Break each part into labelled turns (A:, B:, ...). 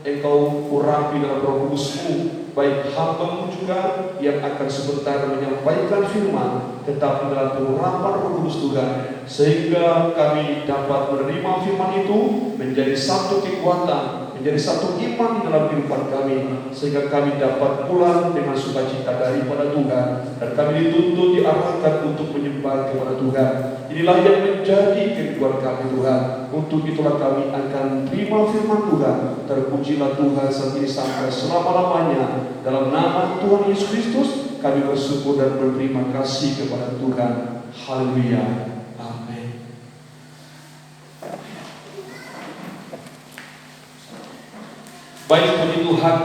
A: Engkau urapi dalam Roh Kudus-Mu, baik hamba-Mu juga yang akan sebentar menyampaikan firman, tetapi dalam pengurapan Roh Kudus Tuhan, sehingga kami dapat menerima firman itu menjadi satu kekuatan, menjadi satu iman di dalam kehidupan kami, sehingga kami dapat pulang dengan sukacita daripada Tuhan, dan kami dituntut diarahkan untuk menyembah kepada Tuhan. Inilah yang menjadi kehidupan kami Tuhan. Untuk itulah kami akan terima firman Tuhan. Terpujilah Tuhan saat ini sampai selama-lamanya. Dalam nama Tuhan Yesus Kristus kami bersyukur dan berterima kasih kepada Tuhan. Haleluya. Amin. Baik, puji Tuhan,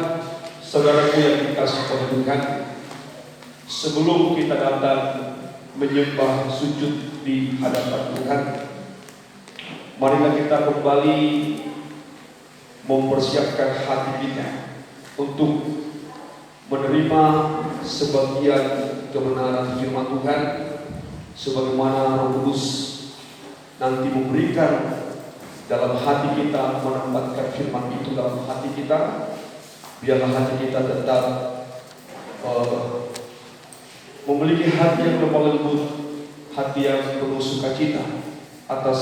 A: saudaraku yang dikasihi oleh Tuhan. Sebelum kita datang menyembah sujud di hadapan Tuhan, marilah kita kembali mempersiapkan hati kita untuk menerima sebagian kebenaran firman Tuhan, sebagaimana Roh Kudus nanti memberikan dalam hati kita, menempatkan firman itu dalam hati kita. Biarlah hati kita tetap memiliki hati yang lemah lembut, hati yang penuh sukacita atas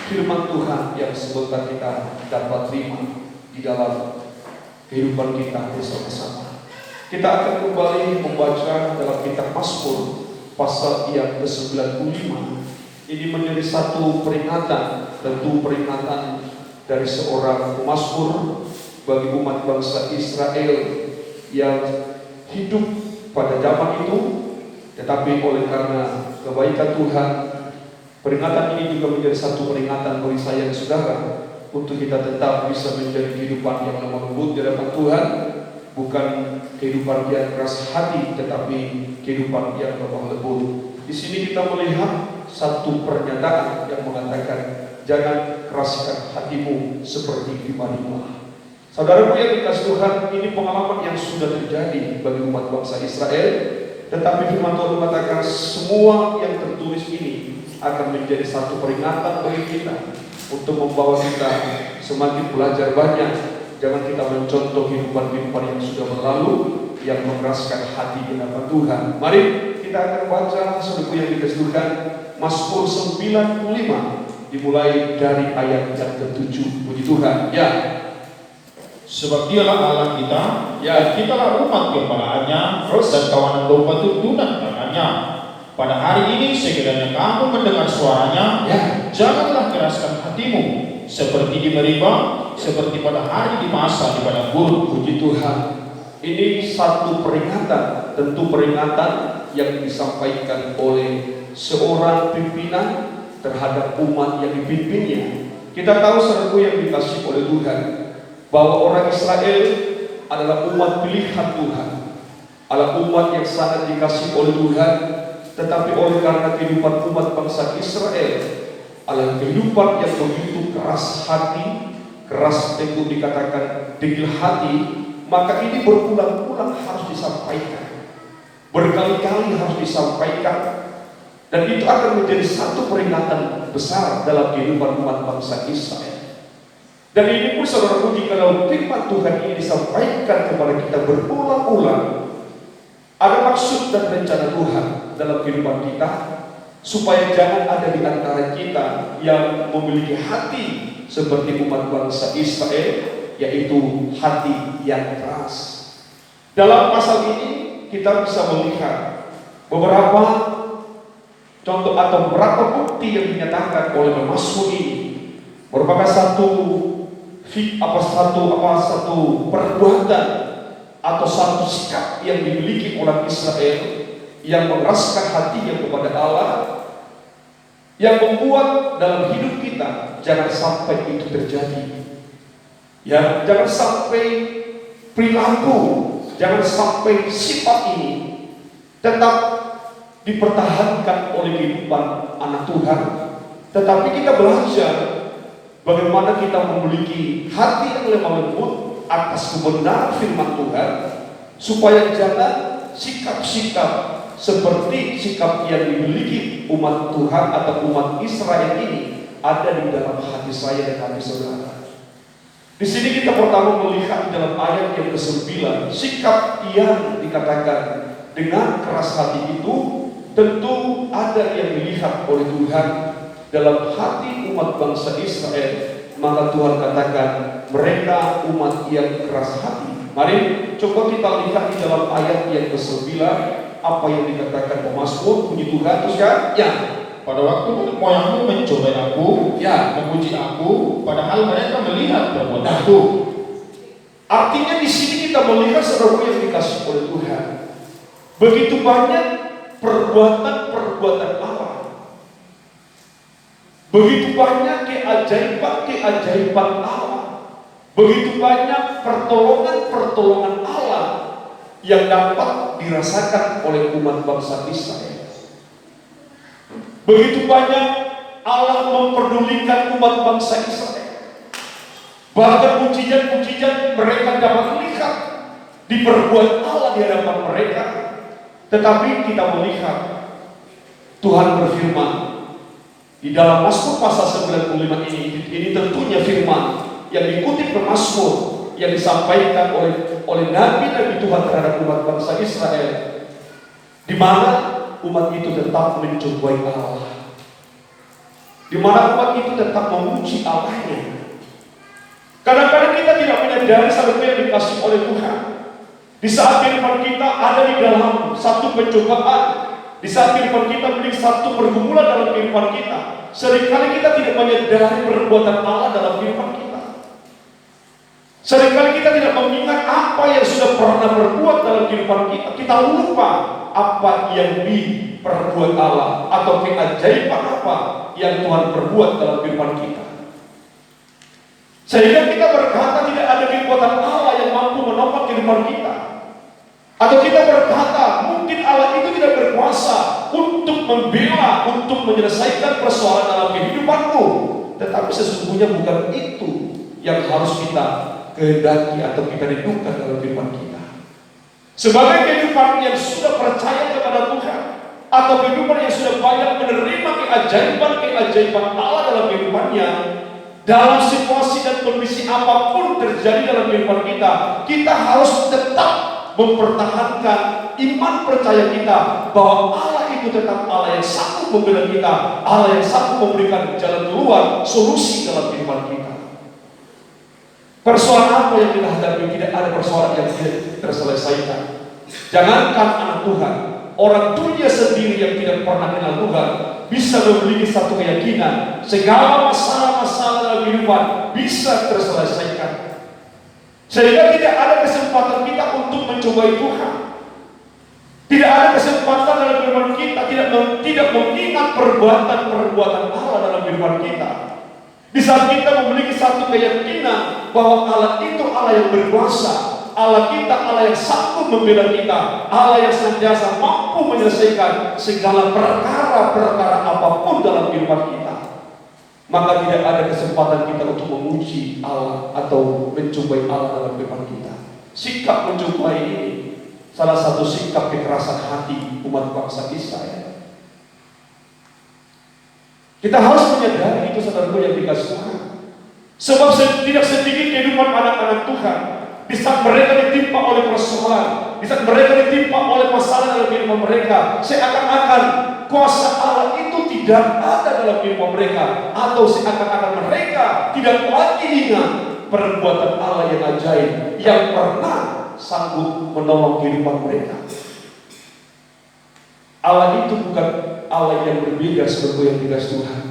A: firman Tuhan yang sebentar kita dapat terima di dalam kehidupan kita bersama-sama. Kita akan kembali membaca dalam kitab Mazmur pasal yang ke-95. Ini menjadi satu peringatan, tentu peringatan dari seorang pemazmur bagi umat bangsa Israel yang hidup pada zaman itu. Tetapi oleh karena kebaikan Tuhan, peringatan ini juga menjadi satu peringatan bagi saya dan saudara, untuk kita tetap bisa menjadi kehidupan yang lemah lembut di hadapan Tuhan, bukan kehidupan yang keras hati, tetapi kehidupan yang lemah lembut. Di sini kita melihat satu pernyataan yang mengatakan, jangan keraskan hatimu seperti timah-timah. Saudaraku yang dikasihi Tuhan, ini pengalaman yang sudah terjadi bagi umat bangsa Israel. Tetapi firman Tuhan mengatakan semua yang tertulis ini akan menjadi satu peringatan bagi kita, untuk membawa kita semakin belajar banyak. Jangan kita mencontoh kehidupan-kehidupan yang sudah berlalu, yang mengeraskan hati di hadapan Tuhan. Mari kita akan baca, saudaraku yang dikasihi Tuhan, Mazmur 95 dimulai dari ayat yang ke-7. Puji Tuhan. Ya.
B: Sebab dialah Allah kita,
A: ya,
B: dan kitalah umat kepalaannya, dan kawanan domba tuntunan tangannya. Pada hari ini sekiranya kamu mendengar suaranya,
A: ya,
B: janganlah keraskan hatimu seperti di Meriba, seperti pada hari di masa di padang gurun.
A: Puji Tuhan. Ini satu peringatan, tentu peringatan yang disampaikan oleh seorang pimpinan terhadap umat yang dipimpinnya. Kita tahu, saudaraku yang dikasihi oleh Tuhan, bahwa orang Israel adalah umat pilihan Tuhan, adalah umat yang sangat dikasihi oleh Tuhan. Tetapi oleh karena kehidupan umat bangsa Israel adalah kehidupan yang begitu keras hati, keras tentu dikatakan degil hati, maka ini berulang-ulang harus disampaikan, berkali-kali harus disampaikan, dan itu akan menjadi satu peringatan besar dalam kehidupan umat bangsa Israel. Dan ini pun saudaraku, jika firman Tuhan ini disampaikan kepada kita berulang-ulang, ada maksud dan rencana Tuhan dalam kehidupan kita, supaya jangan ada di antara kita yang memiliki hati seperti umat bangsa Israel, yaitu hati yang keras. Dalam pasal ini kita bisa melihat beberapa contoh atau beberapa bukti yang dinyatakan oleh pemazmur ini, merupakan satu perbuatan atau satu sikap yang dimiliki orang Israel yang mengeraskan hatinya kepada Allah, yang membuat dalam hidup kita jangan sampai itu terjadi. Ya, jangan sampai perilaku, jangan sampai sifat ini tetap dipertahankan oleh kehidupan anak Tuhan. Tetapi kita belajar bagaimana kita memiliki hati yang lemah lembut atas kebenaran firman Tuhan, supaya jangan sikap-sikap seperti sikap yang dimiliki umat Tuhan atau umat Israel ini ada di dalam hati saya dan hati saudara. Di sini kita pertama melihat di dalam ayat yang ke-9, sikap yang dikatakan dengan keras hati itu tentu ada yang dilihat oleh Tuhan dalam hati umat bangsa Israel. Maka Tuhan katakan mereka umat yang keras hati. Mari coba kita lihat di dalam ayat yang ke-9 apa yang dikatakan pemazmur, puji Tuhan. Terus kan? Ya.
B: Pada waktu moyangmu mencobai aku,
A: Ya,
B: menguji aku, padahal mereka melihat perbuatanku.
A: artinya di sini kita melihat saudara yang dikasih oleh Tuhan. Begitu banyak perbuatan-perbuatan Allah. Begitu banyak keajaiban-keajaiban Allah. Begitu banyak pertolongan-pertolongan Allah yang dapat dirasakan oleh umat bangsa Israel. Begitu banyak Allah memperdulikan umat bangsa Israel. Bahkan mujizat-mujizat mereka dapat melihat diperbuat Allah di hadapan mereka. Tetapi kita melihat Tuhan berfirman di dalam Mazmur pasal 95 ini tentunya firman yang dikutip ke Mazmur yang disampaikan oleh nabi-nabi Tuhan terhadap umat bangsa Israel, di mana umat itu tetap mencobai Allah, di mana umat itu tetap memuji Allahnya. Kadang-kadang kita tidak menyadari satu yang dikasih oleh Tuhan. Di saat kehidupan kita ada di dalam satu pencobaan, di saat kehidupan kita memiliki satu pergumulan dalam kehidupan kita, seringkali kita tidak menyadari perbuatan Allah dalam kehidupan kita. Seringkali kita tidak mengingat apa yang sudah pernah berbuat dalam kehidupan kita. Kita lupa apa yang diperbuat Allah atau keajaiban apa yang Tuhan perbuat dalam kehidupan kita. Sehingga kita berkata tidak ada kekuatan Allah yang mampu menopang kehidupan kita. Atau kita berkata mungkin Allah itu tidak berkuasa untuk membela, untuk menyelesaikan persoalan dalam kehidupanmu. Tetapi sesungguhnya bukan itu yang harus kita kehendaki atau kita rindukan dalam kehidupan kita. Sebagai kehidupan yang sudah percaya kepada Tuhan, atau kehidupan yang sudah banyak menerima keajaiban-keajaiban Allah dalam kehidupannya, dalam situasi dan kondisi apapun terjadi dalam kehidupan kita, kita harus tetap mempertahankan iman percaya kita bahwa Allah itu tetap Allah yang sanggup membela kita, Allah yang sanggup memberikan jalan keluar, solusi dalam kehidupan kita. Persoalan apa yang kita hadapi, tidak ada persoalan yang tidak terselesaikan. Jangankan anak Tuhan, orang dunia sendiri yang tidak pernah kenal Tuhan bisa memiliki satu keyakinan segala masalah-masalah dalam kehidupan bisa terselesaikan. Sehingga tidak ada kesempatan kita untuk mencobai Tuhan. Tidak ada kesempatan dalam kehidupan kita tidak mengingat perbuatan-perbuatan Allah dalam kehidupan kita. Di saat kita memiliki satu keyakinan bahwa Allah itu Allah yang berkuasa, Allah kita Allah yang sanggup membela kita, Allah yang senantiasa mampu menyelesaikan segala perkara-perkara apapun dalam kehidupan kita, maka tidak ada kesempatan kita untuk memuji Allah atau mencobai Allah dalam kehidupan kita. Sikap mencobai ini salah satu sikap kekerasan hati umat bangsa Israel. Kita harus menyadari itu, saudaraku yang dikasih Tuhan. Sebab tidak sedikit kehidupan anak-anak Tuhan di saat mereka ditimpa oleh persoalan, di saat mereka ditimpa oleh masalah dalam kehidupan mereka, seakan-akan kuasa Allah itu tidak ada dalam kehidupan mereka, atau seakan-akan mereka tidak lagi ingat perbuatan Allah yang ajaib yang pernah sanggup menolong kehidupan mereka. Allah itu bukan Allah yang berbeda seperti yang dikasih Tuhan.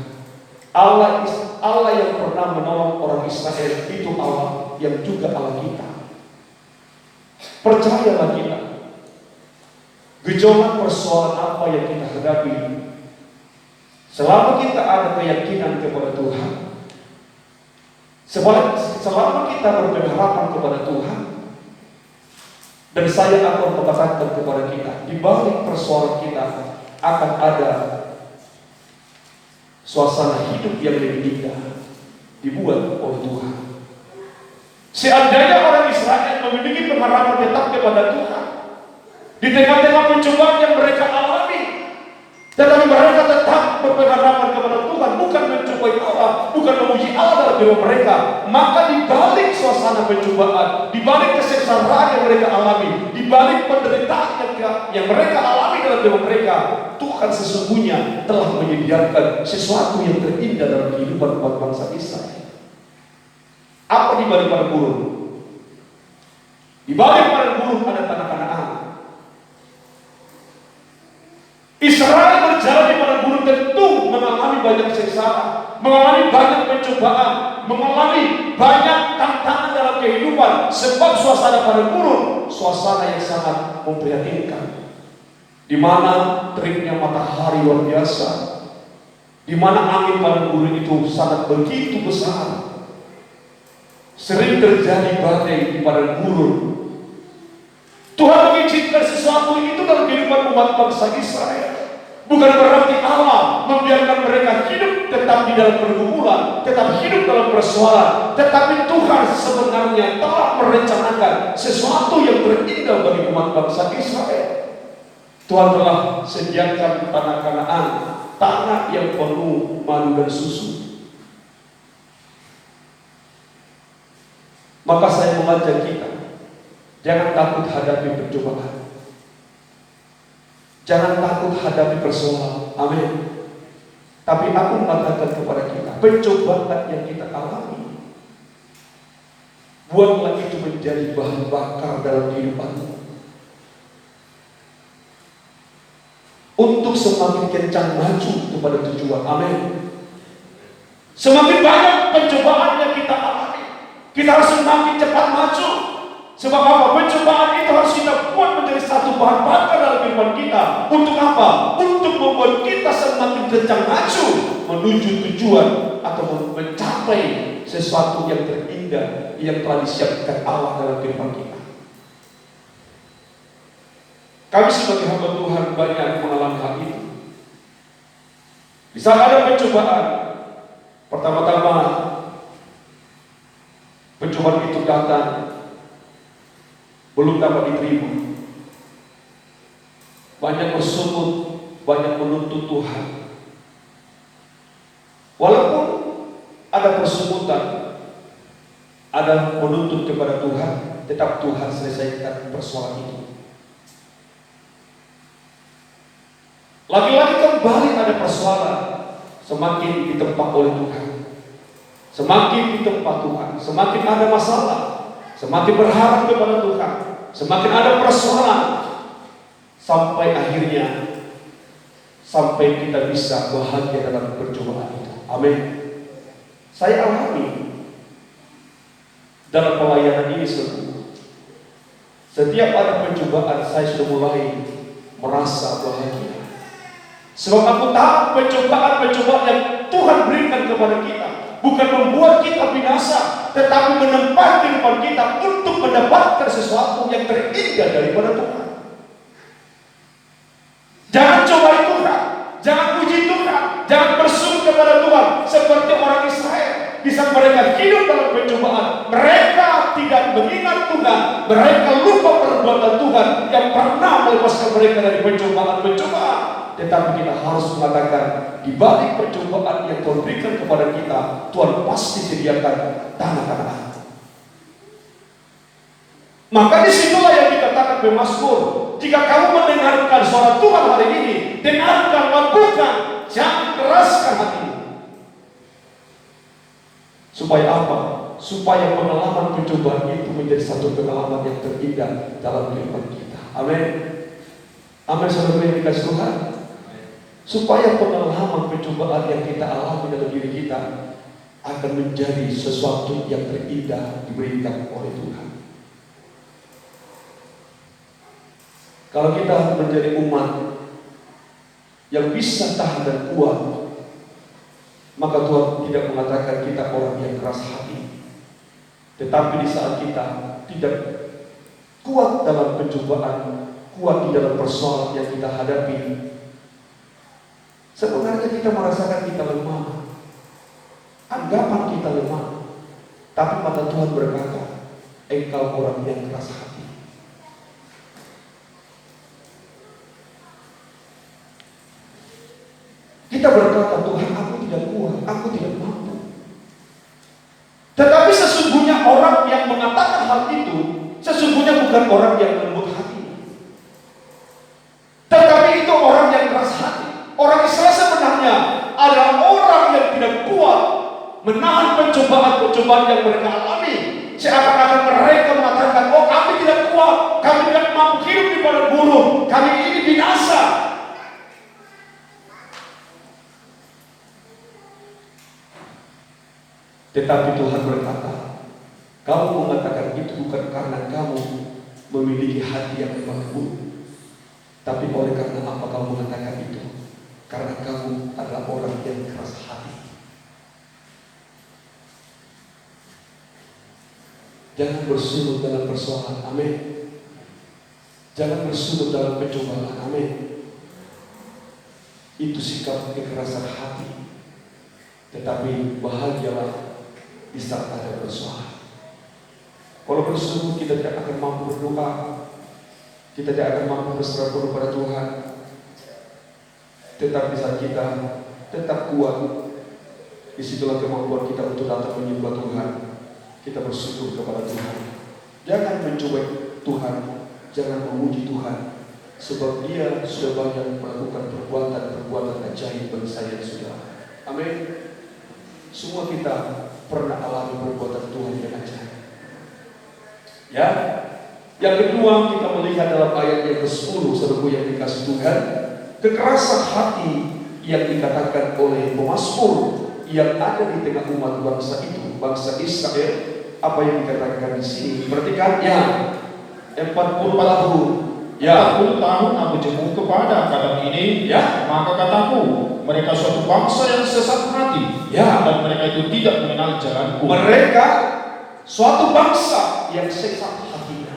A: Allah yang pernah menolong orang Israel itu Allah yang juga Allah kita. Percayalah kita, gejolak persoalan apa yang kita hadapi, selama kita ada keyakinan kepada Tuhan, selama kita berpengharapan kepada Tuhan, dan saya akan mengatakan kepada kita, di balik persoalan kita akan ada suasana hidup yang lebih indah dibuat oleh Tuhan. Seandainya orang Israel memiliki pengharapan tetap kepada Tuhan di tengah-tengah pencobaan yang mereka alami, tetapi mereka tetap berpengharapan kepada Tuhan, bukan mencobai Allah, bukan memuji Allah dalam hidup mereka, maka di balik suasana pencobaan, di balik kesengsaraan yang mereka alami, di balik penderitaan yang mereka alami dalam hidup mereka, Tuhan sesungguhnya telah menyediakan sesuatu yang terindah dalam kehidupan umat bangsa Israel. Apa di balik padang gurun? Di balik padang gurun ada tanah Kanaan. Israel berjalan di padang gurun tentu mengalami banyak sengsara, mengalami banyak pencobaan, mengalami banyak tantangan dalam kehidupan, sebab suasana padang gurun suasana yang sangat memprihatinkan, di mana teriknya matahari luar biasa, di mana angin padang gurun itu sangat begitu besar. Sering terjadi badai di padang gurun. Tuhan mengizinkan sesuatu itu dalam kehidupan umat bangsa Israel. Bukan berarti Allah membiarkan mereka hidup tetap di dalam pergumulan, tetap hidup dalam persoalan, tetapi Tuhan sebenarnya telah merencanakan sesuatu yang terindah bagi umat bangsa Israel. Tuhan telah sediakan tanah Kanaan, tanah yang penuh madu dan susu. Maka saya mengajak kita, jangan takut hadapi pencobaan. Jangan takut hadapi persoalan. Amin. Tapi aku mengatakan kepada kita, pencobaan yang kita alami, buatlah itu menjadi bahan bakar dalam kehidupanmu, untuk semakin kencang maju kepada tujuan. Amin. Semakin banyak pencobaan yang kita alami, kita harus semakin cepat maju. Sebab apa? Pencobaan itu harus kita buat menjadi satu bahan bakar dalam kehidupan kita. Untuk apa? Untuk membuat kita semakin kencang maju menuju tujuan atau mencapai sesuatu yang terindah yang telah disiapkan Allah dalam kehidupan kita. Kami sebagai hamba Tuhan banyak mengalami hal itu. Di saat ada pencobaan, pertama-tama pencobaan itu datang belum dapat diterima. Banyak bersungut, banyak menuntut Tuhan. Walaupun ada persungutan, ada menuntut kepada Tuhan, tetap Tuhan selesaikan persoalan itu. Lagi-lagi kembali ada persoalan, semakin ditempa oleh Tuhan, semakin ditempa Tuhan, semakin ada masalah, semakin berharap kepada Tuhan, semakin ada persoalan, sampai akhirnya sampai kita bisa bahagia dalam percobaan itu. Amin. Saya alami dalam pelayanan ini setiap ada pencobaan saya sudah mulai merasa bahagia. Sebab aku tahu pencobaan yang Tuhan berikan kepada kita bukan membuat kita binasa, tetapi menempa kehidupan kita untuk mendapatkan sesuatu yang terindah daripada Tuhan. Jangan cobai Tuhan, jangan puji Tuhan, jangan bersyukur kepada Tuhan seperti orang Israel. Di saat mereka hidup dalam pencobaan, mereka tidak mengingat Tuhan, mereka lupa perbuatan Tuhan yang pernah melepaskan mereka dari pencobaan-pencobaan. Tetapi kita harus mengatakan, di balik percobaan yang Tuhan berikan kepada kita, Tuhan pasti sediakan tanah Kanaan. Maka disitulah yang dikatakan pemazmur, jika kamu mendengarkan suara Tuhan hari ini, dengarkan, lakukan, jangan keraskan hatimu. Supaya apa? Supaya pengalaman pencobaan itu menjadi satu pengalaman yang terindah dalam kehidupan kita. Amin. Amin, saudara yang dikasih Tuhan. Supaya pengalaman pencobaan yang kita alami dalam diri kita akan menjadi sesuatu yang terindah diberikan oleh Tuhan. Kalau kita menjadi umat yang bisa tahan dan kuat, maka Tuhan tidak mengatakan kita orang yang keras hati. Tetapi di saat kita tidak kuat dalam pencobaan, kuat di dalam persoalan yang kita hadapi, sebenarnya kita merasakan kita lemah, anggapan kita lemah. Tapi mata Tuhan berkata, engkau orang yang keras hati. Kita berkata, Tuhan, aku tidak kuat, aku tidak mampu. Tetapi sesungguhnya orang yang bukan orang yang lembut hati, tetapi itu orang yang keras hati. Orang Israel sebenarnya adalah orang yang tidak kuat menahan pencobaan-pencobaan yang mereka alami. Seakan-akan mereka mengatakan, oh kami tidak kuat, kami tidak mampu hidup di padang gurun, kami ini binasa. Tetapi Tuhan berkata, kamu mengatakan itu bukan karena kamu memiliki hati yang lembut, tapi oleh karena apa kamu mengatakan itu? Karena kamu adalah orang yang keras hati. Jangan bersungut dalam persoalan, amin. Jangan bersungut dalam pencobaan, amin. Itu sikap kekerasan hati. Tetapi bahagialah di saat ada persoalan. Kalau bersungut kita tidak akan mampu berdoa, kita tidak akan mampu berserah kepada Tuhan. Tetapi saat kita tetap kuat, disitulah kemampuan kita untuk datang menyembah Tuhan. Kita bersyukur kepada Tuhan. Jangan mencoba Tuhan, jangan memuji Tuhan, sebab Dia sudah banyak melakukan perbuatan-perbuatan ajaib bagi saya dan saudara. Amin. Semua kita pernah alami perbuatan Tuhan yang ajaib. Ya. Yang kedua, kita melihat dalam ayat yang ke-10, saudaraku yang dikasih Tuhan, kekerasan hati yang dikatakan oleh pemazmur yang ada di tengah umat bangsa itu, bangsa Israel. Apa yang dikatakan di sini? Perhatikan ya, 40 tahun. Ya,
B: 40 tahun aku jemu kepada kadang ini,
A: ya.
B: maka kataku, mereka suatu bangsa yang sesat hati,
A: Ya.
B: dan mereka itu tidak mengenal jalanku.
A: Mereka suatu bangsa yang sesat hatinya.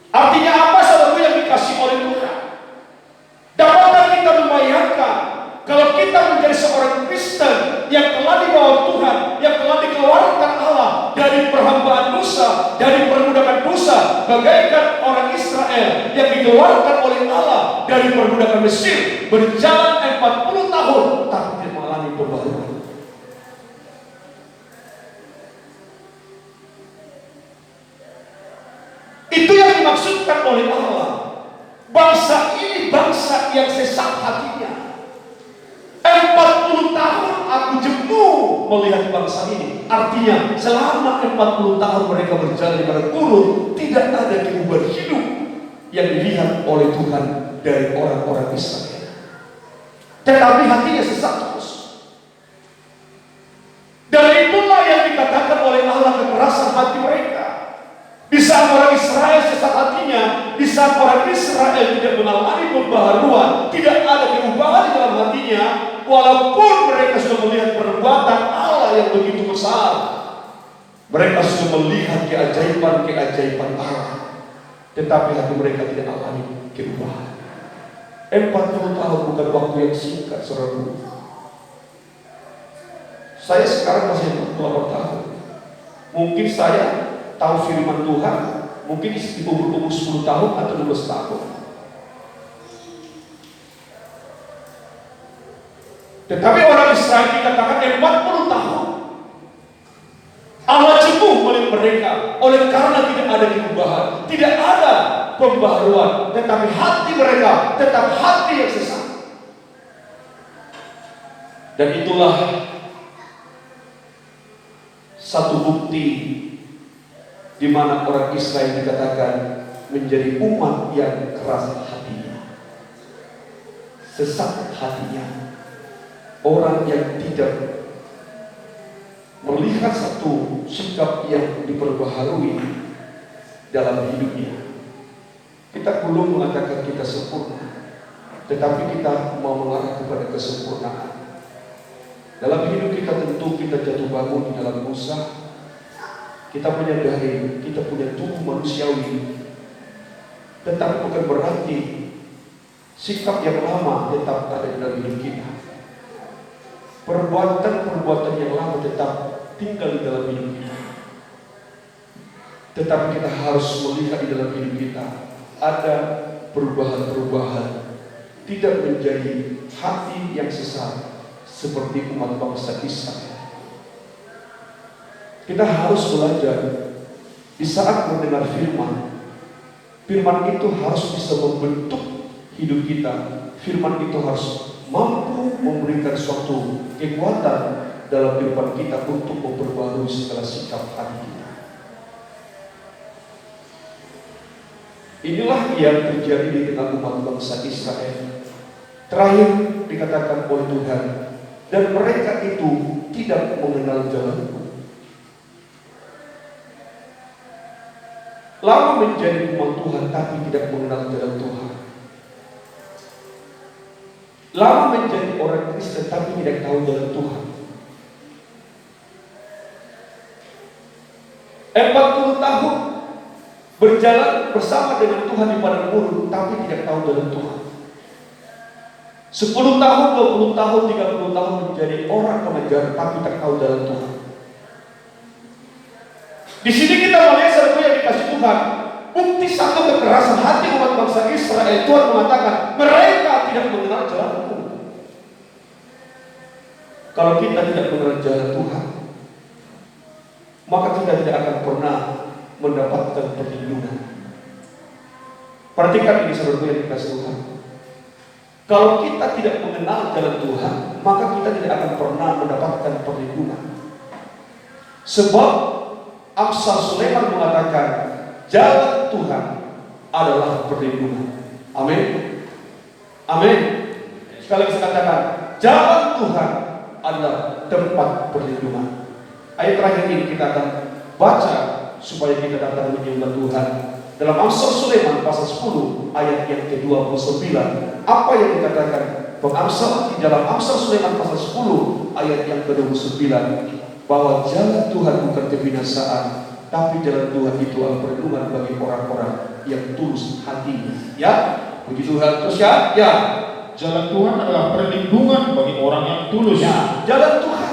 A: Artinya apa, saudaraku yang dikasih oleh Tuhan? Dapatkah kita membayangkan kalau kita menjadi seorang Kristen yang telah dibawa Tuhan, yang telah dikeluarkan Allah dari perhambaan dosa, dari perbudakan dosa, bagaikan orang Israel yang dikeluarkan oleh Allah dari perbudakan Mesir, berjalan 40 tahun tapi tidak mengalami pembaruan. Itu yang dimaksudkan oleh Allah. Bangsa ini bangsa yang sesat hatinya. 40 tahun aku jemu melihat bangsa ini. Artinya selama 40 tahun mereka berjalan di padang gurun, tidak ada kehidupan hidup yang dilihat oleh Tuhan dari orang-orang Israel. Tetapi hatinya sesat terus. Dan itulah yang dikatakan oleh Allah, kekerasan hati mereka. Di saat orang Israel sesat hatinya, di saat orang Israel tidak mengalami pembaharuan, tidak ada perubahan di dalam hatinya, walaupun mereka sudah melihat perbuatan Allah yang begitu besar, mereka sudah melihat keajaiban-keajaiban Allah, tetapi hati mereka tidak alami perubahan. 40 tahun bukan waktu yang singkat, saudaraku. Saya sekarang masih 48 tahun. Mungkin saya tahu firman Tuhan mungkin di umur 10 tahun atau 12 tahun. Tetapi orang Israel dikatakan 40 tahun. Allah jemu oleh mereka oleh karena tidak ada perubahan, tidak ada pembaharuan, tetapi hati mereka tetap hati yang sesat. Dan itulah satu bukti di mana orang Israel dikatakan menjadi umat yang keras hatinya, sesat hatinya, orang yang tidak melihat satu sikap yang diperbaharui dalam hidupnya. Kita belum mengatakan kita sempurna, tetapi kita mau mengarah kepada kesempurnaan. Dalam hidup kita tentu kita jatuh bangun di dalam dosa. Kita menyadari kita punya tubuh manusiawi, tetapi bukan berarti sikap yang lama tetap ada di dalam hidup kita. Perbuatan-perbuatan yang lama tetap tinggal di dalam hidup kita. Tetapi kita harus melihat di dalam hidup kita ada perubahan-perubahan, tidak menjadi hati yang sesat seperti umat bangsa Israel. Kita harus belajar Di saat mendengar firman, firman itu harus bisa membentuk hidup kita. Firman itu harus mampu memberikan suatu kekuatan dalam kehidupan kita untuk memperbarui segala sikap hati kita. Inilah yang terjadi di tengah umat bangsa Israel. Terakhir dikatakan oleh Tuhan, dan mereka itu tidak mengenal jalanku. Lama menjadi umat Tuhan tapi tidak mengenal jalan Tuhan. Lama menjadi orang Kristen tapi tidak tahu jalan Tuhan. 40 tahun berjalan bersama dengan Tuhan di padang gurun tapi tidak tahu jalan Tuhan. 10 tahun, 20 tahun, 30 tahun menjadi orang pengajar tapi tak tahu jalan Tuhan. Di sini kita melihat satu yang dikasih Tuhan, bukti satu kekerasan hati umat bangsa Israel. Tuhan mengatakan mereka tidak mengenal jalanku. Kalau kita tidak mengenal jalan Tuhan, maka kita tidak akan pernah mendapatkan perlindungan. Perhatikan ini saudara yang dikasih Tuhan. Kalau kita tidak mengenal jalan Tuhan, maka kita tidak akan pernah mendapatkan perlindungan. Sebab Amsal Sulaiman mengatakan jalan Tuhan adalah perlindungan. Amin. Amin. Sekali lagi saya katakan, jalan Tuhan adalah tempat perlindungan. Ayat terakhir ini kita akan baca supaya kita datang menyembah Tuhan. Dalam Amsal Sulaiman pasal 10 ayat yang ke-29, apa yang dikatakan pengamsal di dalam Amsal Sulaiman pasal 10 ayat yang ke-29, bahwa jalan Tuhan bukan kebinasaan, tapi jalan Tuhan itu adalah perlindungan bagi orang-orang yang tulus hatinya. Ya, puji Tuhan. Terus ya,
B: Jalan Tuhan adalah perlindungan bagi orang yang tulus.
A: ya, jalan Tuhan.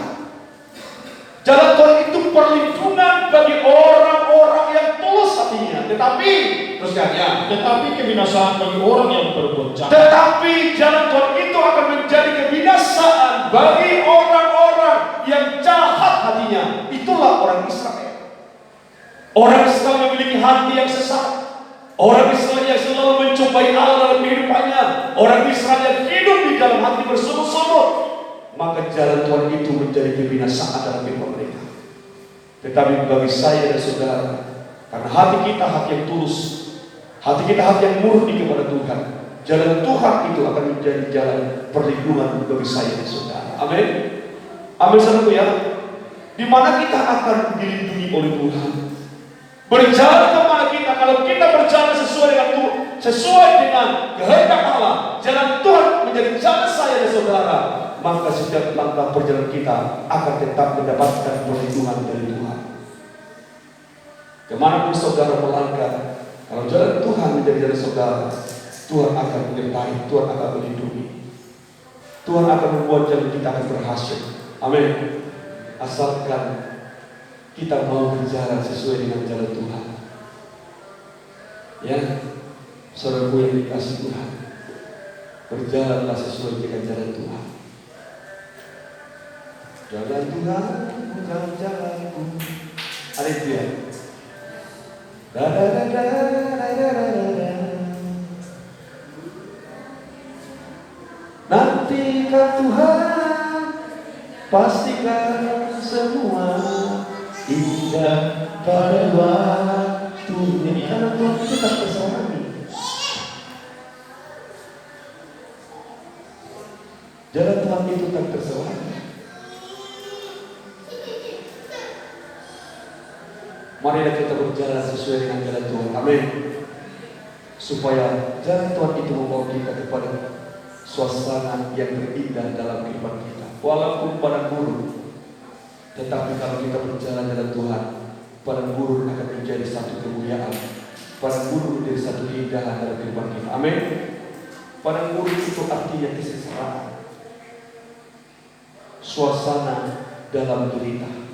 A: Jalan Tuhan itu perlindungan bagi orang-orang yang tulus hatinya. Tetapi, terus ya,
B: Tetapi kebinasaan bagi orang yang berbuat jahat.
A: tetapi jalan Tuhan itu akan menjadi kebinasaan bagi orang-orang yang jahat hatinya. Itulah orang Israel. Orang Israel memiliki hati yang sesat. Orang Israel yang selalu mencobai Allah dalam kehidupannya. Orang Israel yang hidup di dalam hati bersungguh-sungguh. Maka jalan Tuhan itu menjadi kebinasaan dalam kehidupan mereka. Tetapi bagi saya dan saudara, karena hati kita hati yang tulus, hati kita hati yang murni kepada Tuhan, jalan Tuhan itu akan menjadi jalan perlindungan bagi saya dan saudara. Amin. Amin saudaraku ya. Di mana kita akan dilindungi oleh Tuhan. Berjalan kemana kita, kalau kita berjalan sesuai dengan Tuhan, sesuai dengan kehendak Allah, jalan Tuhan menjadi jalan saya dan saudara, maka setiap langkah perjalanan kita akan tetap mendapatkan perlindungan dari Tuhan. Kemanapun saudara melangkah, kalau jalan Tuhan menjadi jalan saudara, Tuhan akan menyertai, Tuhan akan melindungi, Tuhan akan membuat jalan kita akan berhasil. Amin. Asalkan kita mau berjalan sesuai dengan jalan Tuhan. Ya, saudaraku yang dikasih Tuhan, berjalanlah sesuai dengan jalan Tuhan. Jalan Tuhan bukan jalanku. Ada itu ya. Nantikan Tuhan, pastikan semua indah pada waktunya. Karena Tuhan itu tak terserah. Jalan Tuhan itu tak terserah. Marilah kita berjalan sesuai dengan jalan Tuhan. Amin. Supaya jalan Tuhan itu membawa kita kepada suasana yang terindah dalam kehidupan kita. Walaupun padang gurun, tetapi kalau kita berjalan dalam Tuhan, padang gurun akan menjadi satu kemuliaan. Padang gurun menjadi satu keindahan dalam kehidupan kita. Amin. Padang gurun itu artinya kesesaran, suasana dalam derita.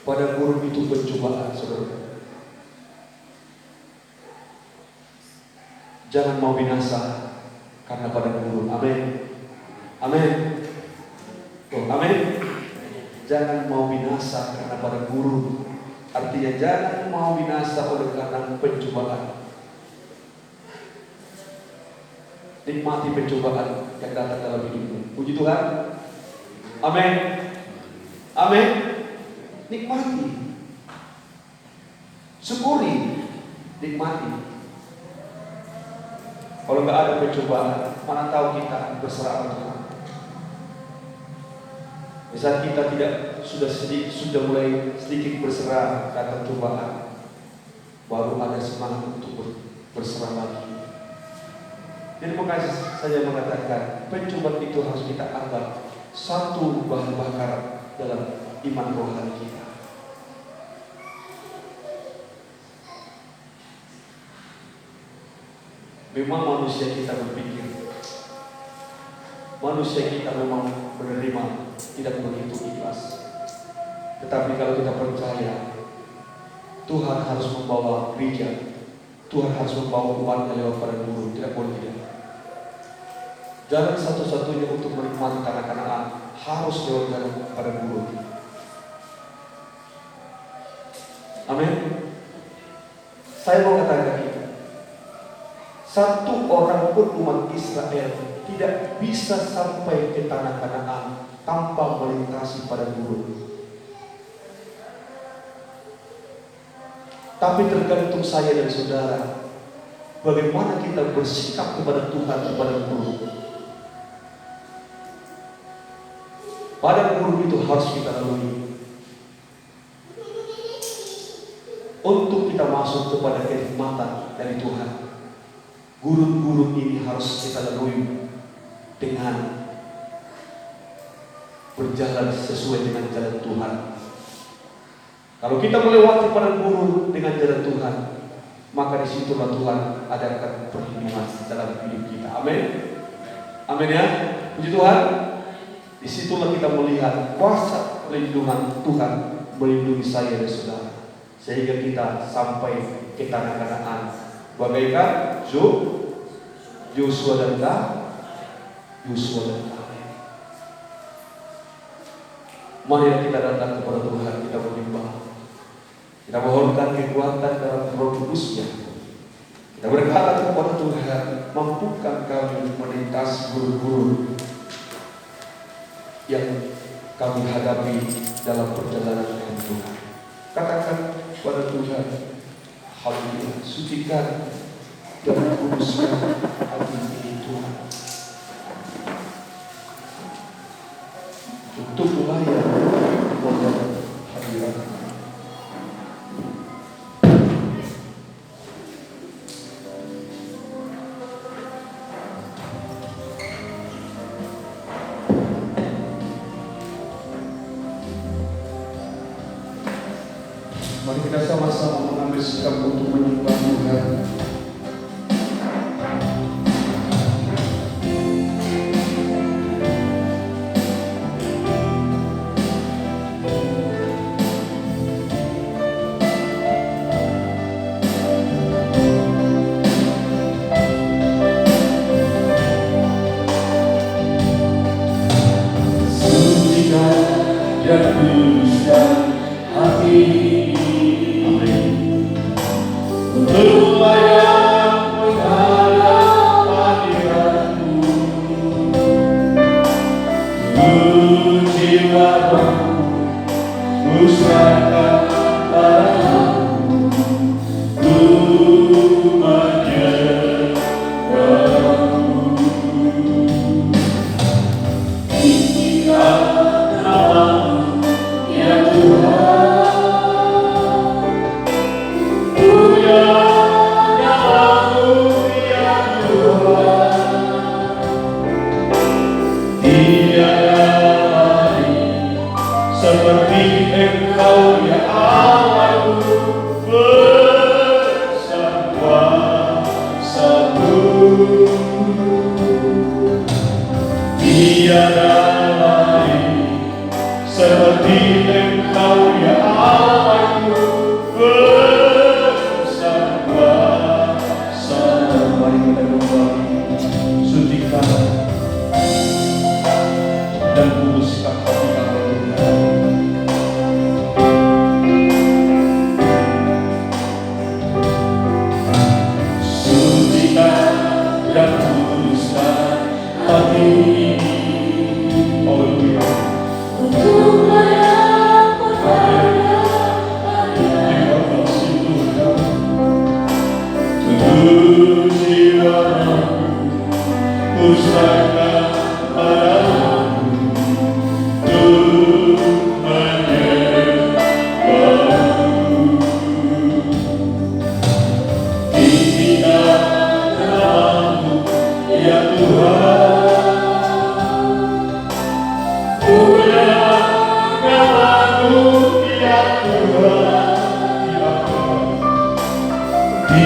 A: Padang gurun itu pencobaan, saudara. Jangan mau binasa karena padang gurun. Amin. Amin. Oh, amin. jangan mau binasa karena pada guru. Artinya jangan mau binasa oleh karena pencobaan. Nikmati pencobaan yang datang dalam hidupmu. Puji Tuhan. Amin. Amin. Nikmati. Syukuri. Nikmati. Kalau nggak ada pencobaan, mana tahu kita berserah pada Tuhan. Misal kita sudah mulai sedikit berserah kata cobaan, baru ada semangat untuk berserah lagi. Jadi makanya saya mengatakan pencobaan itu harus kita anggap satu bahan bakar dalam iman rohani kita. Memang manusia kita berpikir, manusia kita memang menerima tidak begitu ikhlas. Tetapi kalau kita percaya Tuhan harus membawa gereja, Tuhan harus membawa umatnya lewat pada guru, tidak boleh tidak. Jalan satu-satunya untuk menikmati tanah Kanaan harus lewat jalan pada guru. Amin. Saya mau katakan itu. Satu orang pun umat Israel tidak bisa sampai ke tanah Kanaan tanpa melintasi pada gurun. Tapi tergantung saya dan saudara, bagaimana kita bersikap kepada Tuhan kepada gurun. Pada gurun itu harus kita lalui untuk kita masuk kepada kenikmatan dari Tuhan. Gurun-gurun ini harus kita lalui dengan berjalan sesuai dengan jalan Tuhan. Kalau kita melewati pada gurun dengan jalan Tuhan, maka disitulah Tuhan adakan perlindungan dalam hidup kita. Amin. Amin ya. Puji Tuhan. Disitulah kita melihat kuasa perlindungan Tuhan melindungi saya dan saudara, sehingga kita sampai ke tanah Kanaan. Bagaikan Yosua dan Kaleb. Mari kita datang kepada Tuhan, kita menyembah, kita mohonkan kekuatan dalam Roh Kudus-Nya. Kita berkata kepada Tuhan, mampukan kami melintasi gurun-gurun yang kami hadapi dalam perjalanan dengan Tuhan. Katakan kepada Tuhan, haleluya, sucikan dan kuduskan hati ini Tuhan, untuk melayani kepada hadirat. Mari kita sama-sama mengambil sikap untuk menyembah Tuhan. Sucikan dan kuduskan hati untuk layak menghadap hadirat-Mu. Jiwaku serahkan padamu, ku menyembah-Mu. Tinggikan nama-Mu ya Tuhan. Seperti Engkau ya Allahku, bersama-sama. Tiada lain seperti Engkau ya Allahku, bersama-sama. Mari kita kembali, sucikan dan kuduskan hati kami Tuhan.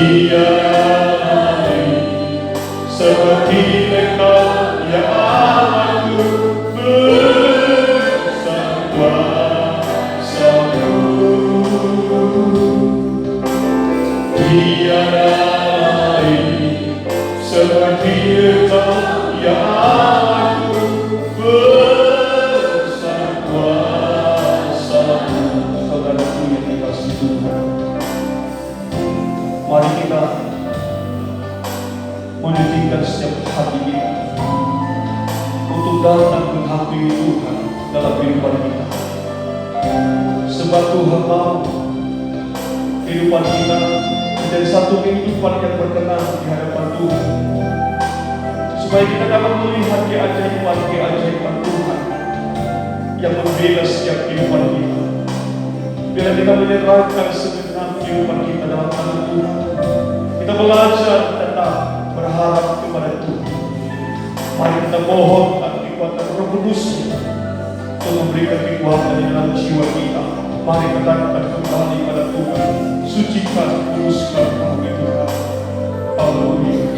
B: Tiada lain seperti Engkau ya Allahku, besar kuasa-Mu. Tiada lain seperti Engkau ya Allahku, besar kuasa-Mu.
A: Saudaraku yang dikasihi Tuhan, mari kita menyucikan setiap hati kita untuk datang menghampiri Tuhan dalam kehidupan kita. Sebab Tuhan mau kehidupan kita menjadi satu kehidupan yang berkenan di hadapan Tuhan, supaya kita dapat melihat keajaiban Tuhan yang membela setiap kehidupan kita. Bila kita menyerahkan segenap kehidupan kita dalam tangan Tuhan, kita belajar tetap berharap kepada Tuhan. Mari kita mohon akan kekuatan Roh Kudus untuk memberikan kekuatan di dalam jiwa kita. Mari kita kembali pada Tuhan, sucikan, kuduskan kami Tuhan. Haleluya.